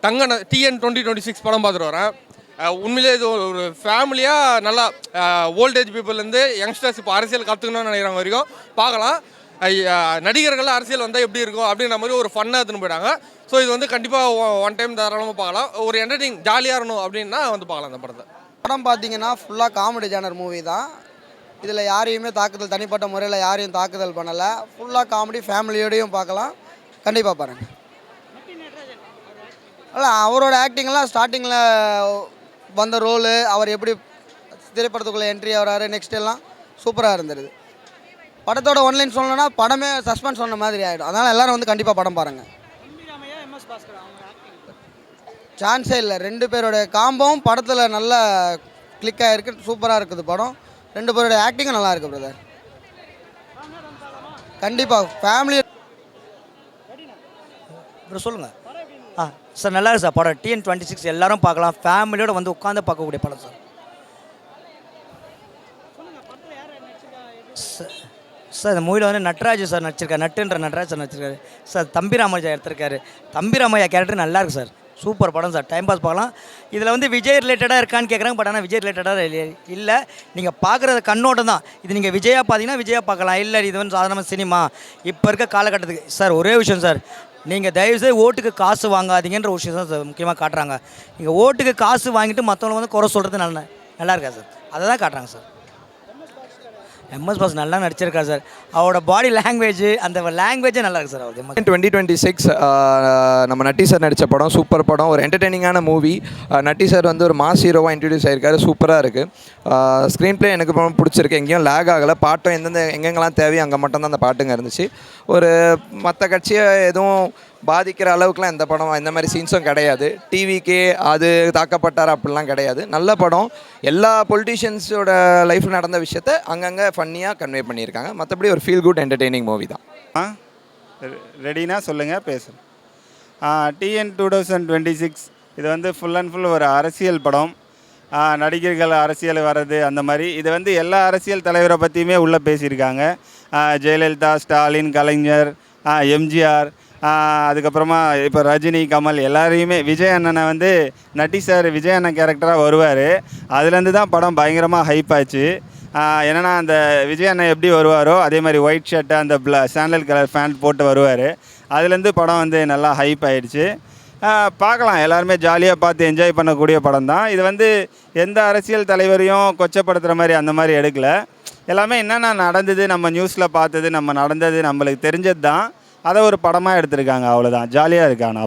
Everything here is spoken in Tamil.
தங்க டிஎன் 2026 படம் பார்த்துட்டு வரேன். உண்மையிலே இது ஒரு ஃபேமிலியாக நல்லா ஓல்டேஜ் பீப்புள்லேருந்து யங்ஸ்டர்ஸ் இப்போ அரசியல் கற்றுக்கணும்னு நினைக்கிறாங்க வரைக்கும் பார்க்கலாம். நடிகர்கள் அரசியல் வந்தால் எப்படி இருக்கும் அப்படின்ற மாதிரி ஒரு ஃபன்னாக எடுத்துன்னு போயிட்டாங்க. ஸோ இது வந்து கண்டிப்பாக ஒன் டைம் தாராளமாக பார்க்கலாம். ஒரு என்டர்டெய்னிங் ஜாலியாக இருக்கணும் அப்படின்னா வந்து பார்க்கலாம் இந்த படத்தை. படம் பார்த்தீங்கன்னா ஃபுல்லாக காமெடி ஜானர் மூவி தான். இதில் யாரையுமே தாக்குதல் தனிப்பட்ட முறையில் யாரையும் தாக்குதல் பண்ணலை. ஃபுல்லாக காமெடி, ஃபேமிலியோடையும் பார்க்கலாம். கண்டிப்பாக பாருங்கள். இல்லை, அவரோட ஆக்டிங்லாம் ஸ்டார்டிங்கில் வந்த ரோலு, அவர் எப்படி திரைப்படத்துக்குள்ளே என்ட்ரி ஆகிறாரு, நெக்ஸ்ட் எல்லாம் சூப்பராக இருந்தது. படத்தோட ஒன்லைன் சொல்லணும்னா படமே சஸ்பென்ஸ் சொன்ன மாதிரி ஆகிடும். அதனால் எல்லோரும் வந்து கண்டிப்பாக படம் பாருங்கள். சான்ஸே இல்லை. ரெண்டு பேரோட காம்போவும் படத்தில் நல்ல கிளிக் ஆகிருக்கு. சூப்பராக இருக்குது படம். ரெண்டு பேரோட ஆக்டிங்கும் நல்லா இருக்குது பிரதர். கண்டிப்பாக ஃபேமிலி. அப்புறம் சொல்லுங்கள். சார் நல்லா இருக்கு சார் படம். டிஎன் 26 எல்லாரும் பார்க்கலாம். ஃபேமிலியோடு வந்து உட்காந்து பார்க்கக்கூடிய படம் சார். சார் இந்த மூவியில் வந்து நட்ராஜ் சார் நடிச்சிருக்காரு. நட்ராஜ் சார் நடிச்சிருக்காரு சார். தம்பிராமையா எடுத்திருக்காரு. தம்பிராமையா கேரக்டர் நல்லா இருக்குது சார். சூப்பர் படம் சார். டைம் பாஸ் பார்க்கலாம். இதில் வந்து விஜய் ரிலேட்டடாக இருக்கான்னு கேட்குறாங்க. பட் ஆனால் விஜய் ரிலேட்டடாக இல்லை. நீங்கள் பார்க்குறது கண்ணோட்டம் தான். இது நீங்கள் விஜயா பார்த்தீங்கன்னா விஜயா பார்க்கலாம். இல்லை இது வந்து சாதாரண சினிமா இப்போ இருக்க காலகட்டத்துக்கு. சார் ஒரே விஷயம் சார், நீங்கள் தயவுசெய்து ஓட்டுக்கு காசு வாங்காதீங்கன்ற ஒரு விஷயம் தான் சார் முக்கியமாக காட்டுறாங்க. நீங்கள் ஓட்டுக்கு காசு வாங்கிட்டு மற்றவங்க வந்து குறை சொல்கிறது நல்லா இருக்கா சார்? அதை தான் காட்டுறாங்க சார். எம்எஸ் பாஸ் நல்லா நடிச்சிருக்காரு சார். அவரோட பாடி லாங்குவேஜ், அந்த லாங்குவேஜே நல்லா இருக்குது சார். அவர் 2026 நம்ம நட்டி சார் நடித்த படம். சூப்பர் படம். ஒரு என்டர்டெய்னிங்கான மூவி. நட்டி சார் வந்து ஒரு மாஸ் ஹீரோவாக இன்ட்ரடியூஸ் ஆகிருக்காரு. சூப்பராக இருக்குது. ஸ்க்ரீன் ப்ளே எனக்கு பிடிச்சிருக்கு. எங்கேயும் லேக் ஆகலை. பாட்டும் எங்கெங்கெல்லாம் தேவையோ அங்கே மட்டும்தான் அந்த பாட்டுங்க இருந்துச்சு. ஒரு மற்ற கட்சியை எதுவும் பாதிக்கிற அளவுக்குலாம் இந்த படம் இந்த மாதிரி சீன்ஸும் கிடையாது. டிவிக்கே அது தாக்கப்பட்டார் அப்படிலாம் கிடையாது. நல்ல படம். எல்லா பொலிட்டீஷியன்ஸோட லைஃப்பில் நடந்த விஷயத்தை அங்கங்கே ஃபன்னியாக கன்வே பண்ணியிருக்காங்க. மற்றபடி ஒரு ஃபீல் குட் என்டர்டெய்னிங் மூவி தான். ரெடினா சொல்லுங்கள், பேசுகிறேன். டிஎன் 2026 இது வந்து ஃபுல் அண்ட் ஃபுல் ஒரு அரசியல் படம். நடிகர்கள் அரசியல் வர்றது அந்த மாதிரி. இது வந்து எல்லா அரசியல் தலைவரை பற்றியுமே உள்ளே பேசியிருக்காங்க. ஜெயலலிதா, ஸ்டாலின், கலைஞர், எம்ஜிஆர், அதுக்கப்புறமா இப்போ ரஜினி, கமல் எல்லாரையுமே. விஜய் அண்ணனை வந்து நட்டி சார் விஜய் அண்ணன் கேரக்டராக வருவார். அதுலேருந்து தான் படம் பயங்கரமாக ஹைப் ஆச்சு. என்னென்னா அந்த விஜய் அண்ணன் எப்படி வருவாரோ அதே மாதிரி ஒயிட் ஷர்ட்டு அந்த சாண்டல் கலர் பேண்ட் போட்டு வருவார். அதுலேருந்து படம் வந்து நல்லா ஹைப் ஆகிடுச்சு. பார்க்கலாம், எல்லாருமே ஜாலியாக பார்த்து என்ஜாய் பண்ணக்கூடிய படம் தான். இது வந்து எந்த அரசியல் தலைவரையும் கொச்சப்படுத்துகிற மாதிரி அந்த மாதிரி எடுக்கலை. எல்லாமே என்னென்ன நடந்தது, நம்ம நியூஸில் பார்த்தது, நம்ம நடந்தது, நம்மளுக்கு தெரிஞ்சது தான். அதை ஒரு படமாக எடுத்திருக்காங்க. அவ்வளோதான். ஜாலியாக இருக்காங்க.